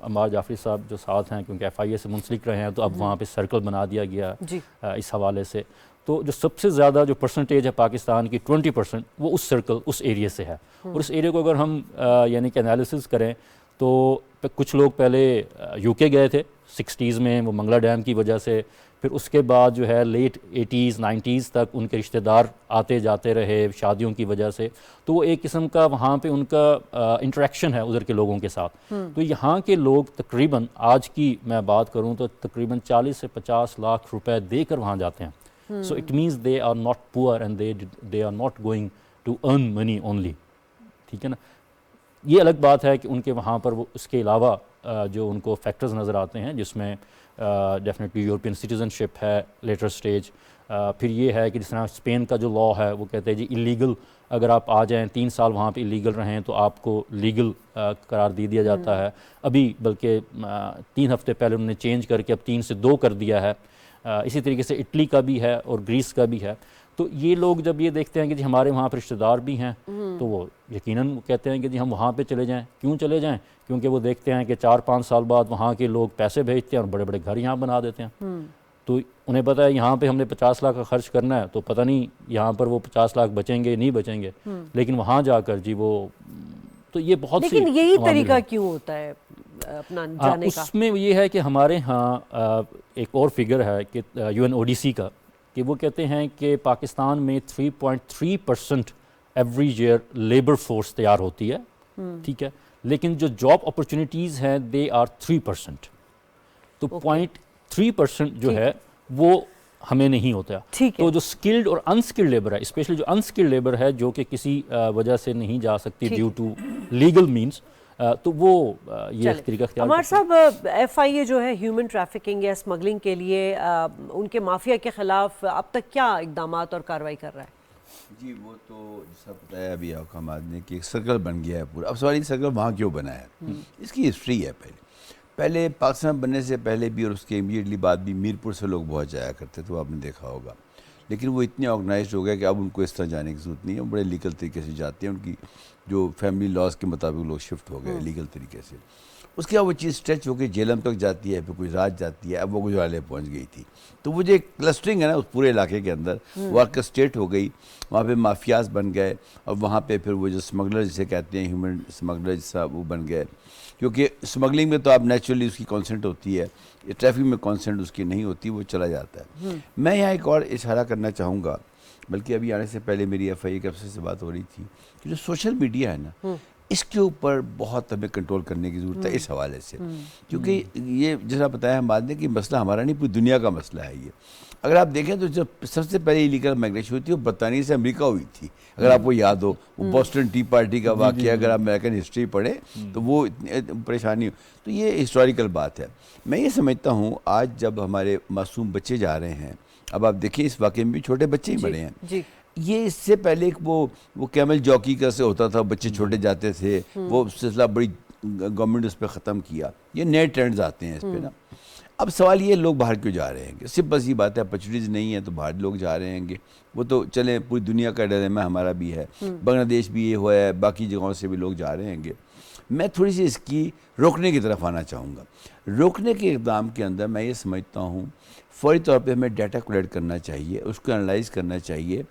عمار جعفری صاحب جو ساتھ ہیں کیونکہ FIA سے منسلک رہے ہیں، تو اب وہاں پہ سرکل بنا دیا گیا اس حوالے سے. تو جو سب سے زیادہ جو پرسنٹیج ہے پاکستان کی 20%، وہ اس سرکل اس ایریے سے ہے. اور اس ایریے کو اگر ہم یعنی کہ انالیسس کریں تو کچھ لوگ پہلے UK گئے تھے 60s میں، وہ منگلا ڈیم کی وجہ سے. پھر اس کے بعد جو ہے لیٹ 80s 90s تک ان کے رشتہ دار آتے جاتے رہے شادیوں کی وجہ سے. تو وہ ایک قسم کا وہاں پہ ان کا انٹریکشن ہے ادھر کے لوگوں کے ساتھ. تو یہاں کے لوگ تقریباً آج کی میں بات کروں تو تقریباً 40 سے 50 لاکھ روپے دے کر وہاں جاتے ہیں. So it means they are not poor and they are not going to earn money only. ٹھیک ہے نا. یہ الگ بات ہے کہ ان کے وہاں پر وہ اس کے علاوہ جو ان کو فیکٹرز نظر آتے ہیں، جس میں ڈیفینیٹلی یورپین سٹیزن شپ ہے لیٹر سٹیج. پھر یہ ہے کہ جس طرح اسپین کا جو لا ہے وہ کہتے ہیں جی ایلیگل اگر آپ آ جائیں 3 سال وہاں پہ ایلیگل رہیں تو آپ کو لیگل قرار دیا جاتا ہے. ابھی بلکہ 3 ہفتے پہلے انہوں نے چینج کر کے اب 3 سے 2 کر دیا ہے. اسی طریقے سے اٹلی کا بھی ہے اور گریس کا بھی ہے. تو یہ لوگ جب یہ دیکھتے ہیں کہ جی ہمارے وہاں پر رشتہ دار بھی ہیں تو وہ یقیناً کہتے ہیں کہ جی ہم وہاں پہ چلے جائیں. کیوں چلے جائیں؟ کیونکہ وہ دیکھتے ہیں کہ 4-5 سال بعد وہاں کے لوگ پیسے بھیجتے ہیں اور بڑے بڑے گھر یہاں بنا دیتے ہیں. تو انہیں پتہ ہے یہاں پہ ہم نے 50 لاکھ کا خرچ کرنا ہے، تو پتہ نہیں یہاں پر وہ 50 لاکھ بچیں گے نہیں بچیں گے. لیکن وہاں جا کر جی وہ تو یہ بہت سی لیکن یہی طریقہ کیوں ہوتا ہے اپنا جانے کا؟ اس میں یہ ہے کہ ہمارے ہاں ایک اور فگر ہے کہ UNODC کا، کہ وہ کہتے ہیں کہ پاکستان میں 3.3% ایوری ایئر لیبر فورس تیار ہوتی ہے. ٹھیک ہے. لیکن جو جاب اپرچونیٹیز ہیں دے آر 3%. تو 0.3% جو ہے وہ ہمیں نہیں ہوتا. تو جو سکلڈ اور انسکلڈ لیبر ہے، اسپیشلی جو انسکلڈ لیبر ہے جو کہ کسی وجہ سے نہیں جا سکتی ڈیو ٹو لیگل مینس، تو وہ یہ طریقہ اختیار. عمار صاحب، FIA جو ہے ہیومن ٹریفکنگ یا اسمگلنگ کے لیے ان کے مافیا کے خلاف اب تک کیا اقدامات اور کارروائی کر رہا ہے؟ جی وہ تو جیسا بتایا ابھی حماد نے کہ ایک سرکل بن گیا ہے پورا. اب سوال یہ سرکل وہاں کیوں بنا ہے؟ اس کی ہسٹری ہے. پہلے پاکستان بننے سے پہلے بھی اور اس کے امیڈیٹلی بعد بھی میرپور سے لوگ بہت جایا کرتے تھے، وہ آپ نے دیکھا ہوگا. لیکن وہ اتنے آرگنائزڈ ہو گیا کہ اب ان کو اس طرح جانے کی ضرورت نہیں ہے. وہ بڑے لیگل طریقے سے جاتے ہیں، ان کی جو فیملی لاز کے مطابق لوگ شفٹ ہو گئے لیگل طریقے سے. اس کے بعد وہ چیز اسٹریچ ہو کے جیلم تک جاتی ہے، پھر کوئی رات جاتی ہے. اب وہ گجرالے پہنچ گئی تھی. تو وہ جو ایک کلسٹرنگ ہے نا اس پورے علاقے کے اندر، وہ آرکسٹریٹ ہو گئی. وہاں پہ مافیاز بن گئے اور وہاں پہ پھر وہ جو اسمگلر جسے کہتے ہیں ہیومن اسمگلر جیسا وہ بن گئے. کیونکہ اسمگلنگ میں تو آپ نیچرلی اس کی کانسنٹ ہوتی ہے، ٹریفک میں کانسنٹ اس کی نہیں ہوتی، وہ چلا جاتا ہے. میں یہاں ایک اور اشارہ کرنا چاہوں گا، بلکہ ابھی آنے سے پہلے میری FIA کے افسر سے بات ہو رہی تھی کہ جو سوشل میڈیا ہے نا اس کے اوپر بہت ہمیں کنٹرول کرنے کی ضرورت ہے اس حوالے سے. کیونکہ یہ جیسا بتایا ہم بعد نے کہ مسئلہ ہمارا نہیں، پوری دنیا کا مسئلہ ہے یہ. اگر آپ دیکھیں تو جو سب سے پہلے ایلیگل مائگریشن ہوئی تھی وہ برطانیہ سے امریکہ ہوئی تھی. اگر آپ کو یاد ہو وہ بوسٹن ٹی پارٹی کا واقعہ, اگر آپ امریکن ہسٹری پڑھیں تو وہ پریشانی, تو یہ ہسٹوریکل بات ہے. میں یہ سمجھتا ہوں آج جب ہمارے معصوم بچے جا رہے ہیں, اب آپ دیکھیں اس واقعے میں بھی چھوٹے بچے ہی مرے ہیں. یہ اس سے پہلے ایک وہ کیمل جاکی کا سے ہوتا تھا, بچے چھوٹے جاتے تھے, وہ سلسلہ بڑی گورنمنٹ اس پہ ختم کیا. یہ نئے ٹرینڈز آتے ہیں اس پہ نا. اب سوال یہ لوگ باہر کیوں جا رہے ہیں؟ صرف بس یہ بات ہے اپرچونیٹیز نہیں ہے تو باہر لوگ جا رہے ہیں گے. وہ تو چلیں پوری دنیا کا ڈیلیما ہمارا بھی ہے, بنگلہ دیش بھی یہ ہوا ہے, باقی جگہوں سے بھی لوگ جا رہے ہیں گے. میں تھوڑی سی اس کی روکنے کی طرف آنا چاہوں گا. روکنے کے اقدام کے اندر میں یہ سمجھتا ہوں فوری طور پہ ہمیں ڈیٹا کلیکٹ کرنا چاہیے, اس کو انالائز کرنا چاہیے,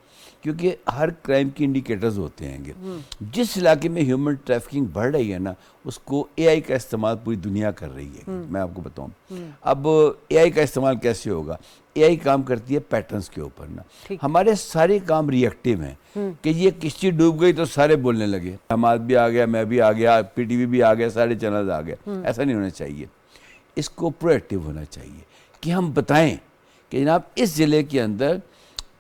کیونکہ ہر کرائم کی انڈیکیٹرز ہوتے ہیں گے. جس علاقے میں ہیومن ٹریفکنگ بڑھ رہی ہے نا, اس کو اے آئی کا استعمال پوری دنیا کر رہی ہے. میں آپ کو بتاؤں اب اے آئی کا استعمال کیسے ہوگا. اے آئی کام کرتی ہے پیٹرنز کے اوپر نا. ہمارے سارے کام ری ایکٹیو ہیں کہ یہ کشتی ڈوب گئی تو سارے بولنے لگے, حماد بھی آ گیا, میں بھی آ گیا, پی ٹی وی بھی آ گیا, سارے چینلز آ گئے. ایسا نہیں ہونا چاہیے. اس کو پرو ایکٹیو ہونا چاہیے کہ ہم بتائیں کہ جناب اس ضلع کے اندر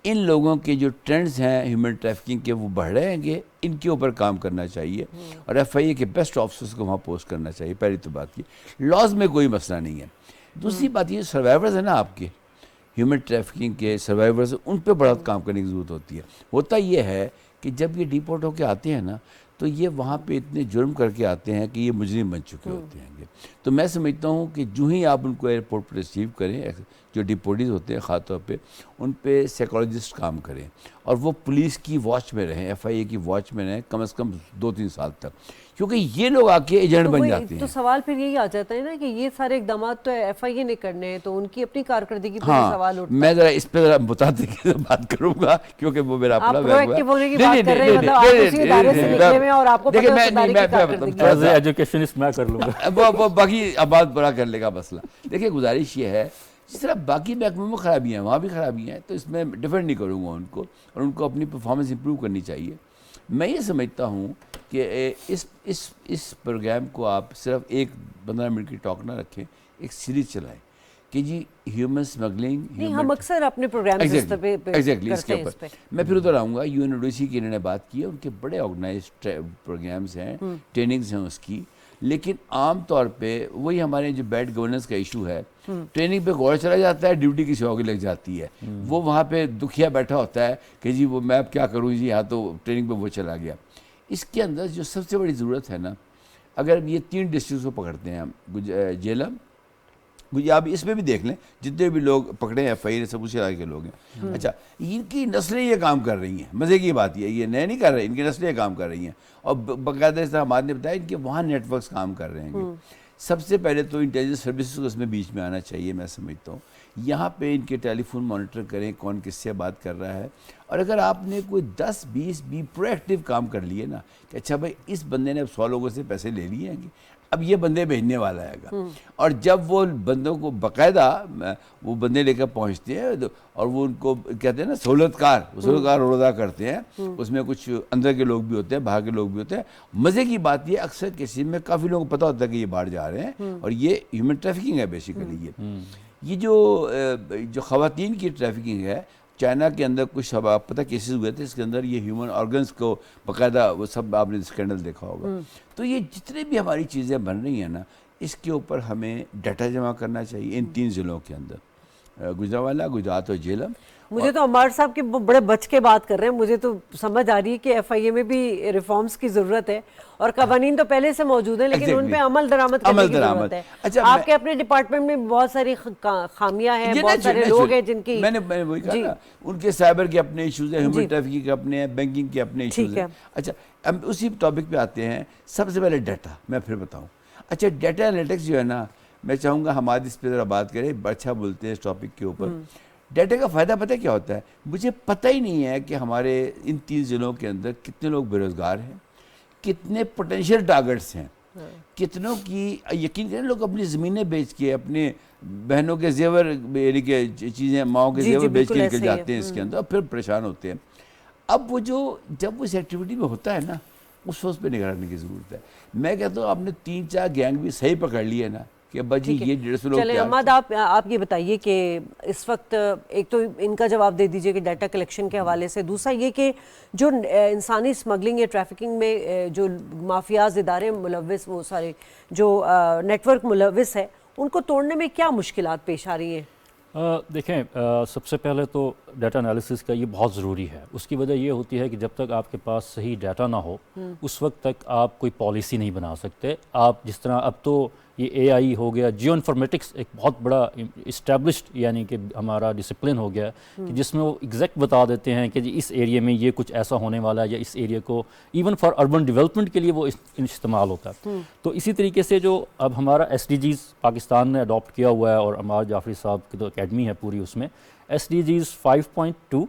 ان لوگوں کے جو ٹرینڈز ہیں ہیومن ٹریفکنگ کے وہ بڑھ رہے ہیں گے, ان کے اوپر کام کرنا چاہیے, اور ایف آئی اے کے بیسٹ آفیسرز کو وہاں پوسٹ کرنا چاہیے. پہلی تو بات کی لاز میں کوئی مسئلہ نہیں ہے. دوسری بات یہ سروائیورز ہیں نا آپ کے ہیومن ٹریفکنگ کے سروائیورز, ان پہ بڑا کام کرنے کی ضرورت ہوتی ہے. ہوتا یہ ہے کہ جب یہ ڈیپورٹ ہو کے آتے ہیں نا تو یہ وہاں پہ اتنے جرم کر کے آتے ہیں کہ یہ مجرم بن چکے ہوتے ہیں گے. تو میں سمجھتا ہوں کہ جو ہی آپ ان کو ایئرپورٹ پہ ریسیو کریں, جو ڈیپورٹیز ہوتے ہیں خاص طور پہ, ان پہ سائیکالوجسٹ کام کریں, اور وہ پولیس کی واچ میں رہیں, ایف آئی اے کی واچ میں رہیں کم از کم 2-3 سال تک, کیونکہ یہ لوگ آ کے ایجنٹ بن جاتے ہیں. تو سوال پھر یہی آ جاتا ہے نا کہ یہ سارے اقدامات تو ایف آئی اے نے کرنے ہیں, تو ان کی اپنی کارکردگی پہ سوال اٹھتا ہے. میں ذرا اس پہ ذرا بتاتے کے بات کروں گا, کیونکہ وہ میرا اپنا پرو ایکٹیو ہونے کی بات کر رہے ہیں, مطلب آپ اسی ادارے سے نکلے ہوئے ہیں اور آپ کو پتہ ہے ادارے کی کارکردگی. ایز اے ایجوکیشنسٹ میں کر لوں گا, وہ باقی بات بڑا کر لے گا مسئلہ. دیکھیں گزارش یہ ہے, جس طرح باقی محکموں میں خرابیاں ہیں وہاں بھی خرابیاں ہیں, تو اس میں ڈیفینڈ نہیں کروں گا ان کو, اور ان کو اپنی پرفارمنس امپروو کرنی چاہیے. میں یہ سمجھتا ہوں کہ اس پروگرام کو آپ صرف 15 منٹ کی ٹاک نہ رکھیں, ایک سیریز چلائیں کہ جی ہیومن اسمگلنگ. نہیں, ہم اکثر اپنے پروگرام ایگزیکٹلی اس کے اوپر میں پھر ادھر آؤں گا. U N O D C کی انہوں نے بات کی ہے, ان کے بڑے آرگنائزڈ پروگرامز ہیں, ٹریننگز ہیں اس کی, لیکن عام طور پہ وہی ہمارے جو بیڈ گورننس کا ایشو ہے, ٹریننگ پہ غور چلا جاتا ہے, ڈیوٹی کسی اور کی لگ جاتی ہے, وہ وہاں پہ دکھیا بیٹھا ہوتا ہے کہ جی وہ میں اب کیا کروں جی, یہاں تو ٹریننگ پہ وہ چلا گیا. اس کے اندر جو سب سے بڑی ضرورت ہے نا, اگر یہ 3 ڈسٹرکٹس کو پکڑتے ہیں ہم, جیلم, آپ اس میں بھی دیکھ لیں جتنے بھی لوگ پکڑے ہیں ایف آئی اے سب اسی علاقے کے لوگ ہیں. اچھا, ان کی نسلیں یہ کام کر رہی ہیں, مزے کی بات یہ نئے نہیں کر رہے, ان کی نسلیں یہ کام کر رہی ہیں, اور باقاعدہ اس طرح ہماد نے بتایا ان کے وہاں نیٹ ورکس کام کر رہے ہیں. سب سے پہلے تو انٹیلیجنس سروسز کو اس میں بیچ میں آنا چاہیے. میں سمجھتا ہوں یہاں پہ ان کے ٹیلی فون مانیٹر کریں, کون کس سے بات کر رہا ہے, اور اگر آپ نے کوئی 10-20 بھی پرو ایکٹیو کام کر لیے نا کہ اچھا بھائی اس بندے نے اب 100 لوگوں سے پیسے لے لیے ہیں, اب یہ بندے بھیجنے والا ہے گا, اور جب وہ بندوں کو باقاعدہ وہ بندے لے کر پہنچتے ہیں اور وہ ان کو کہتے ہیں نا سہولت کار رول ادا کرتے ہیں, اس میں کچھ اندر کے لوگ بھی ہوتے ہیں, باہر کے لوگ بھی ہوتے ہیں. مزے کی بات یہ اکثر کسی میں کافی لوگوں کو پتہ ہوتا ہے کہ یہ باہر جا رہے ہیں, اور یہ ہیومن ٹریفکنگ ہے بیسیکلی. یہ جو خواتین کی ٹریفکنگ ہے, چائنا کے اندر کچھ آپ پتہ کیسز ہوئے تھے, اس کے اندر یہ ہیومن آرگنز کو باقاعدہ وہ سب آپ نے اسکینڈل دیکھا ہوگا. تو یہ جتنے بھی ہماری چیزیں بن رہی ہیں نا, اس کے اوپر ہمیں ڈیٹا جمع کرنا چاہیے ان 3 ضلعوں کے اندر, گجرانوالہ, گجرات اور جیلم. مجھے تو عمار صاحب کے بڑے بچ کے بات کر رہے ہیں, مجھے تو سمجھ آ رہی ہے کہ ایف آئی اے میں بھی ریفارمز کی ضرورت ہے, اور قوانین تو پہلے سے موجود ہیں لیکن ان پہ عمل درآمد کرنے کی ضرورت ہے. آپ کے اپنے ڈپارٹمنٹ میں بہت ساری خامیاں ہیں, بہت سارے لوگ ہیں جن کی, میں نے وہی کہا نا, ان کے سائبر کے اپنے ایشوز ہیں, ہیومن ٹریفکنگ کے اپنے ہیں, بینکنگ کے اپنے ایشوز ہیں. اچھا, ہم اسی ٹاپک پہ آتے ہیں. سب سے پہلے ڈیٹا, میں پھر بتاؤں. اچھا, ڈیٹا انالیٹکس جو ہے نا, میں چاہوں گا ہمارے اس پہ ذرا بات کریں, اچھا بولتے ہیں اس ٹاپک کے اوپر. ڈیٹا کا فائدہ پتہ کیا ہوتا ہے؟ مجھے پتہ ہی نہیں ہے کہ ہمارے ان 3 ضلعوں کے اندر کتنے لوگ بے روزگار ہیں, کتنے پوٹینشیل ٹارگٹس ہیں, کتنوں کی یقین کریں لوگ اپنی زمینیں بیچ کے, اپنے بہنوں کے زیور یعنی کہ چیزیں ماؤں کے زیور بیچ کے نکل جاتے ہیں اس کے اندر, اور پھر پریشان ہوتے ہیں. اب وہ جب وہ اس ایکٹیویٹی میں ہوتا ہے نا, اس وقت پہ نگرانی کی ضرورت ہے. میں کہتا ہوں آپ نے 3-4 گینگ بھی صحیح پکڑ لیے نا کہ بجی ٹھیک ہے. یہ 150 لوگ چلیں تیار احمد، آپ یہ بتائیے کہ اس وقت ایک تو ان کا جواب دے دیجئے کہ ڈیٹا کلیکشن کے حوالے سے، دوسرا یہ کہ جو انسانی اسمگلنگ یا ٹریفکنگ میں جو مافیاز ادارے ملوث، وہ سارے جو نیٹ ورک ملوث ہے، ان کو توڑنے میں کیا مشکلات پیش آ رہی ہیں؟ دیکھیں، سب سے پہلے تو ڈیٹا انالیسس کا یہ بہت ضروری ہے. اس کی وجہ یہ ہوتی ہے کہ جب تک آپ کے پاس صحیح ڈیٹا نہ ہو اس وقت تک آپ کوئی پالیسی نہیں بنا سکتے. آپ جس طرح اب تو یہ اے آئی ہو گیا، جیو انفارمیٹکس ایک بہت بڑا اسٹیبلشڈ یعنی کہ ہمارا ڈسپلن ہو گیا کہ جس میں وہ ایگزیکٹ بتا دیتے ہیں کہ جی اس ایریا میں یہ کچھ ایسا ہونے والا ہے، یا اس ایریا کو ایون فار اربن ڈیولپمنٹ کے لیے وہ استعمال ہوتا ہے. تو اسی طریقے سے جو اب ہمارا ایس ڈی جیز پاکستان نے اڈاپٹ کیا ہوا ہے، اور عمار جعفری صاحب کی تو اکیڈمی ہے پوری، اس میں ایس ڈی جیز 5.2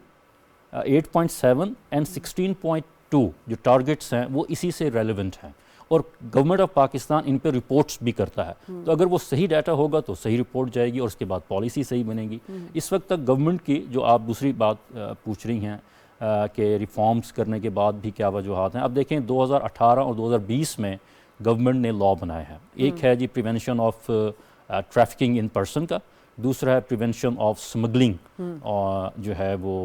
8.7 اینڈ 16.2 جو ٹارگٹس ہیں وہ اسی سے ریلیونٹ ہیں، اور گورنمنٹ آف پاکستان ان پہ رپورٹس بھی کرتا ہے. تو اگر وہ صحیح ڈیٹا ہوگا تو صحیح رپورٹ جائے گی، اور اس کے بعد پالیسی صحیح بنے گی. اس وقت تک گورنمنٹ کی جو آپ دوسری بات پوچھ رہی ہیں کہ ریفارمز کرنے کے بعد بھی کیا وجوہات ہیں، اب دیکھیں 2018 اور 2020 میں گورنمنٹ نے لا بنائے ہیں. ایک ہے جی prevention of trafficking in person کا، دوسرا ہے پریونشن آف اسمگلنگ، جو ہے وہ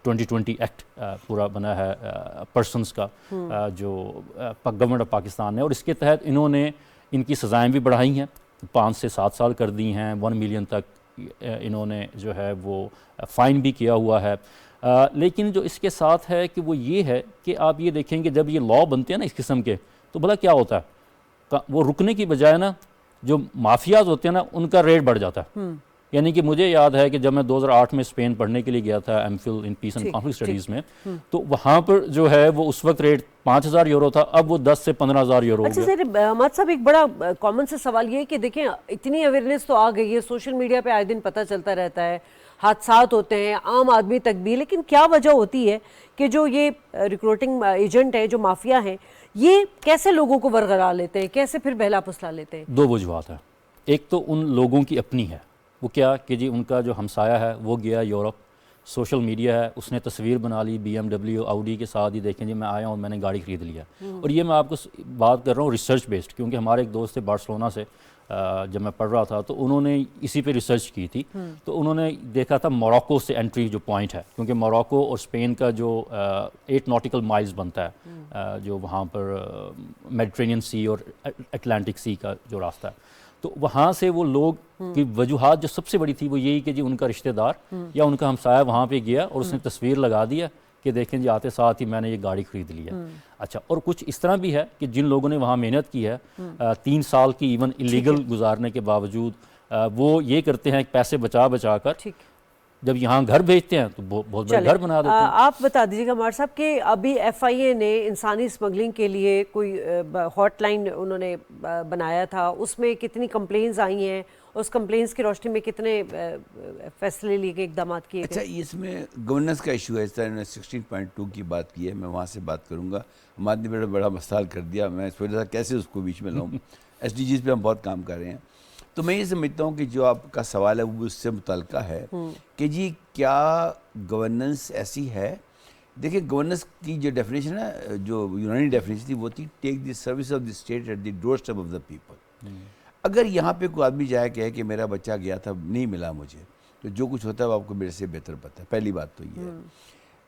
2020 ایکٹ پورا بنا ہے پرسنس کا جو گورنمنٹ آف پاکستان نے، اور اس کے تحت انہوں نے ان کی سزائیں بھی بڑھائی ہیں، 5 سے 7 سال کر دی ہیں، 1 ملین تک انہوں نے جو ہے وہ فائن بھی کیا ہوا ہے. لیکن جو اس کے ساتھ ہے کہ وہ یہ ہے کہ آپ یہ دیکھیں کہ جب یہ لا بنتے ہیں نا اس قسم کے، تو بھلا کیا ہوتا ہے، وہ رکنے کی بجائے نا جو مافیاز ہوتے ہیں نا ان کا ریٹ بڑھ جاتا ہے. یعنی کہ مجھے یاد ہے کہ جب میں 2008 میں اسپین پڑھنے کے لیے گیا تھا M Phil in peace and conflict studies میں، تو وہاں پر جو ہے وہ اس وقت ریٹ 5,000 یورو تھا، اب وہ 10 سے 15,000 یورو ہو اچھا گیا. سر احمد صاحب، ایک بڑا کامن سے سوال یہ ہے کہ دیکھیں اتنی اویئرنیس تو آ گئی ہے، سوشل میڈیا پہ آئے دن پتہ چلتا رہتا ہے، حادثات ہوتے ہیں عام آدمی تک بھی، لیکن کیا وجہ ہوتی ہے کہ جو یہ ریکروٹنگ ایجنٹ ہیں، جو مافیا ہیں، یہ کیسے لوگوں کو ورغلا لیتے ہیں، کیسے پھر بہلا پھسلا لیتے ہیں؟ 2 وجوہات ہیں. ایک تو ان لوگوں کی اپنی ہے، وہ کیا کہ جی ان کا جو ہمسایہ ہے وہ گیا یورپ، سوشل میڈیا ہے، اس نے تصویر بنا لی BMW آؤڈی کے ساتھ، ہی دیکھیں جی میں آیا ہوں، میں نے گاڑی خرید لیا. اور یہ میں آپ کو بات کر رہا ہوں ریسرچ بیسڈ، کیونکہ ہمارے ایک دوست تھے بارسلونا سے، جب میں پڑھ رہا تھا تو انہوں نے اسی پہ ریسرچ کی تھی. تو انہوں نے دیکھا تھا موراکو سے انٹری جو پوائنٹ ہے، کیونکہ موراکو اور اسپین کا جو 8 ناٹیکل مائلز بنتا ہے جو وہاں پر میڈیٹرینین سی اور اٹلانٹک سی کا جو راستہ ہے، تو وہاں سے وہ لوگ کی وجوہات جو سب سے بڑی تھی وہ یہی کہ جی ان کا رشتہ دار یا ان کا ہمسایہ وہاں پہ گیا اور اس نے تصویر لگا دیا کہ دیکھیں جی آتے ساتھ ہی میں نے یہ گاڑی خرید لی ہے. اچھا، اور کچھ اس طرح بھی ہے کہ جن لوگوں نے وہاں محنت کی ہے 3 سال کی ایون الیگل گزارنے کے باوجود وہ یہ کرتے ہیں پیسے بچا بچا کر جب یہاں گھر بھیجتے ہیں تو بہت بڑے گھر بنا دیتے ہیں. آپ بتا دیجیے گا عمار صاحب کہ ابھی FIA نے انسانی اسمگلنگ کے لیے کوئی ہاٹ لائن انہوں نے بنایا تھا، اس میں کتنی کمپلینز آئی ہیں، اس کمپلینز کی روشنی میں کتنے فیصلے لیے گئے، اقدامات کیے گئے؟ اچھا، اس میں گورننس کا ایشو ہے. اس طرح نے 16.2 کی بات کی ہے، میں وہاں سے بات کروں گا. ہمارے نے بڑا مسائل کر دیا، میں سوچ رہا تھا کیسے اس کو بیچ میں لاؤں. SDGs پہ ہم بہت کام کر رہے ہیں. تو میں یہ سمجھتا ہوں کہ جو آپ کا سوال ہے وہ اس سے متعلقہ ہے کہ جی کیا گورننس ایسی ہے. دیکھیں گورننس کی جو ڈیفینیشن ہے، جو یونانی ڈیفینیشن تھی، وہ تھی take the service of the state at the doorstep of the people. اگر یہاں پہ کوئی آدمی جائے کہے کہ میرا بچہ گیا تھا نہیں ملا مجھے، تو جو کچھ ہوتا ہے وہ آپ کو میرے سے بہتر پتہ ہے. پہلی بات تو یہ ہے.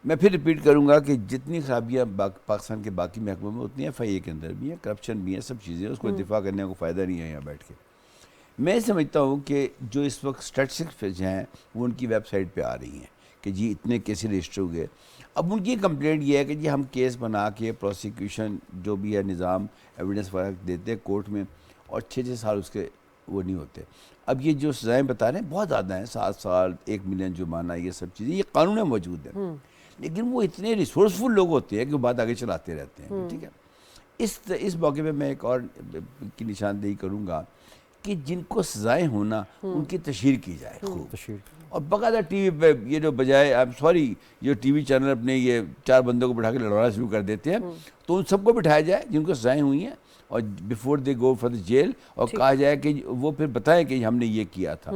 میں پھر ریپیٹ کروں گا کہ جتنی خرابیاں پاکستان کے باقی محکموں میں اتنی FIA کے اندر بھی ہیں، کرپشن بھی ہے، سب چیزیں، اس کو دفاع کرنے کو فائدہ نہیں ہے یہاں بیٹھ کے. میں سمجھتا ہوں کہ جو اس وقت اسٹیٹسٹکس ہیں وہ ان کی ویب سائٹ پہ آ رہی ہیں کہ جی اتنے کیس رجسٹر ہوئے. اب ان کی کمپلینٹ یہ ہے کہ جی ہم کیس بنا کے پروسیکیوشن جو بھی ہے نظام ایویڈنس وغیرہ دیتے ہیں کورٹ میں، اور 6 سال اس کے وہ نہیں ہوتے. اب یہ جو سزائیں بتا رہے ہیں بہت زیادہ ہیں، 7 سال 1 ملین جرمانہ، یہ سب چیزیں یہ قانون میں موجود ہیں. لیکن وہ اتنے ریسورسفل لوگ ہوتے ہیں کہ وہ بات آگے چلاتے رہتے ہیں. ٹھیک ہے، اس موقع پہ میں ایک اور کی نشاندہی کروں گا کہ جن کو سزائیں ہونا ان کی تشہیر کی جائے خوب. اور باقاعدہ ٹی وی پہ یہ جو بجائے جو ٹی وی چینل اپنے یہ 4 بندوں کو بٹھا کے لڑوانا شروع کر دیتے ہیں، تو ان سب کو بٹھایا جائے جن کو سزائیں ہوئی ہیں، اور before they go for the jail, اور کہا جائے کہ وہ پھر بتائیں کہ ہم نے یہ کیا تھا.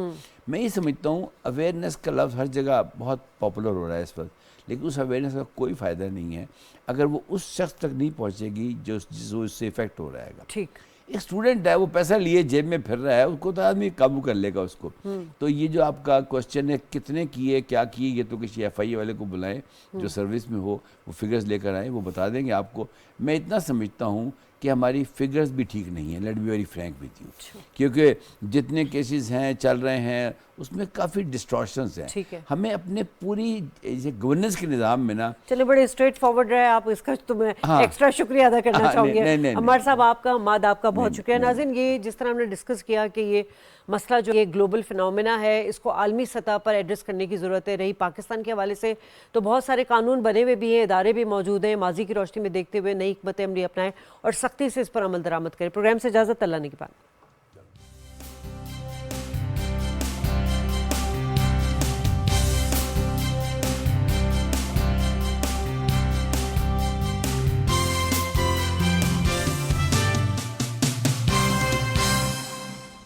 میں یہ سمجھتا ہوں اویئرنیس کا لفظ ہر جگہ بہت پاپولر ہو رہا ہے اس وقت، لیکن اس اویئرنیس کا کوئی فائدہ نہیں ہے اگر وہ اس شخص تک نہیں پہنچے گی جو اس سے افیکٹ ہو رہا ہے گا. ٹھیک، ایک اسٹوڈنٹ ہے وہ پیسہ لیے جیب میں پھر رہا ہے, اس کو تو آدمی قابو کر لے گا اس کو. تو یہ جو آپ کا کوشچن ہے کتنے کیے کیا کیے, یہ تو کسی ایف آئی اے والے کو بلائیں جو سروس میں ہو, وہ فگرز لے کر آئیں, وہ بتا دیں گے آپ کو. میں اتنا سمجھتا ہوں کہ ہماری فگرز بھی ٹھیک نہیں ہیں, let be very frank with you, کیونکہ جتنے کیسز ہیں چل رہے ہیں اس میں کافی ڈسٹورشنز ہیں. ہمیں اپنے پوری گورننس کے نظام میں نا, چلے بڑے اسٹریٹ فارورڈ رہے آپ, اس کا تو میں ایکسٹرا شکریہ ادا کرنا چاہوں گی. عمار صاحب آپ کا, حماد آپ کا بہت شکریہ. ناظرین, یہ جس طرح ہم نے ڈسکس کیا کہ یہ مسئلہ جو یہ گلوبل فنومینا ہے, اس کو عالمی سطح پر ایڈریس کرنے کی ضرورت ہے. رہی پاکستان کے حوالے سے تو بہت سارے قانون بنے ہوئے بھی ہیں, ادارے بھی موجود ہیں. ماضی کی روشنی میں دیکھتے ہوئے نئی حکمت عملی اپنائیں اور سختی سے اس پر عمل درآمد کریں. پروگرام سے اجازت, اللہ نے کے بعد.